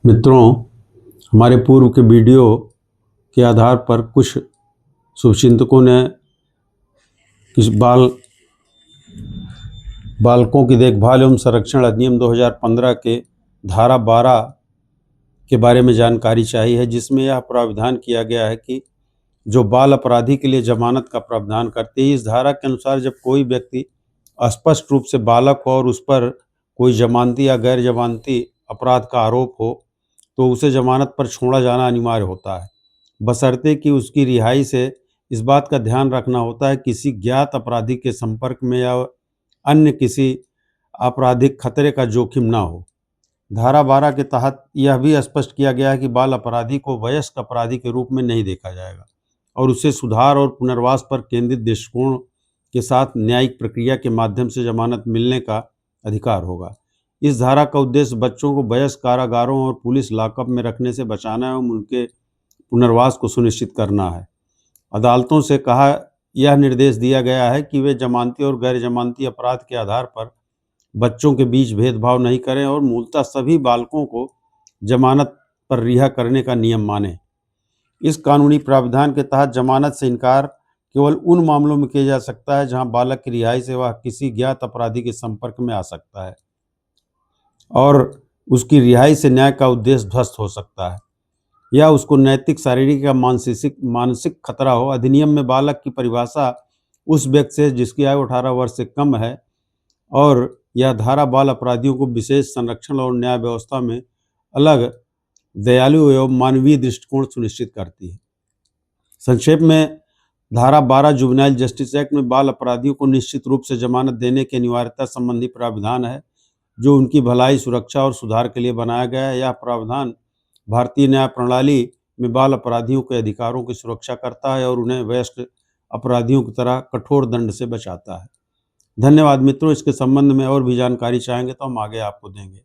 मित्रों, हमारे पूर्व के वीडियो के आधार पर कुछ शुभचिंतकों ने किस बालकों की देखभाल एवं संरक्षण अधिनियम 2015 के धारा 12 के बारे में जानकारी चाहिए है, जिसमें यह प्रावधान किया गया है कि जो बाल अपराधी के लिए जमानत का प्रावधान करती है। इस धारा के अनुसार जब कोई व्यक्ति स्पष्ट रूप से बालक हो और उस पर कोई जमानती या गैर जमानती अपराध का आरोप हो तो उसे जमानत पर छोड़ा जाना अनिवार्य होता है, बशर्ते कि उसकी रिहाई से इस बात का ध्यान रखना होता है किसी ज्ञात अपराधी के संपर्क में या अन्य किसी आपराधिक खतरे का जोखिम ना हो। धारा 12 के तहत यह भी स्पष्ट किया गया है कि बाल अपराधी को वयस्क अपराधी के रूप में नहीं देखा जाएगा और उसे सुधार और पुनर्वास पर केंद्रित दृष्टिकोण के साथ न्यायिक प्रक्रिया के माध्यम से जमानत मिलने का अधिकार होगा। इस धारा का उद्देश्य बच्चों को वयस्क कारागारों और पुलिस लॉकअप में रखने से बचाना एवं उनके पुनर्वास को सुनिश्चित करना है। अदालतों से यह निर्देश दिया गया है कि वे जमानती और गैर जमानती अपराध के आधार पर बच्चों के बीच भेदभाव नहीं करें और मूलतः सभी बालकों को जमानत पर रिहा करने का नियम मानें। इस कानूनी प्रावधान के तहत जमानत से इनकार केवल उन मामलों में किया जा सकता है जहां बालक की रिहाई से वह किसी ज्ञात अपराधी के संपर्क में आ सकता है और उसकी रिहाई से न्याय का उद्देश्य ध्वस्त हो सकता है या उसको नैतिक, शारीरिक या मानसिक खतरा हो। अधिनियम में बालक की परिभाषा उस व्यक्ति से जिसकी आयु 18 वर्ष से कम है और यह धारा बाल अपराधियों को विशेष संरक्षण और न्याय व्यवस्था में अलग दयालु एवं मानवीय दृष्टिकोण सुनिश्चित करती है। संक्षेप में, धारा 12 जुवेनाइल जस्टिस एक्ट में बाल अपराधियों को निश्चित रूप से जमानत देने की अनिवार्यता संबंधी प्रावधान है, जो उनकी भलाई, सुरक्षा और सुधार के लिए बनाया गया है। यह प्रावधान भारतीय न्याय प्रणाली में बाल अपराधियों के अधिकारों की सुरक्षा करता है और उन्हें वयस्क अपराधियों की तरह कठोर दंड से बचाता है। धन्यवाद मित्रों। इसके संबंध में और भी जानकारी चाहेंगे तो हम आगे आपको देंगे।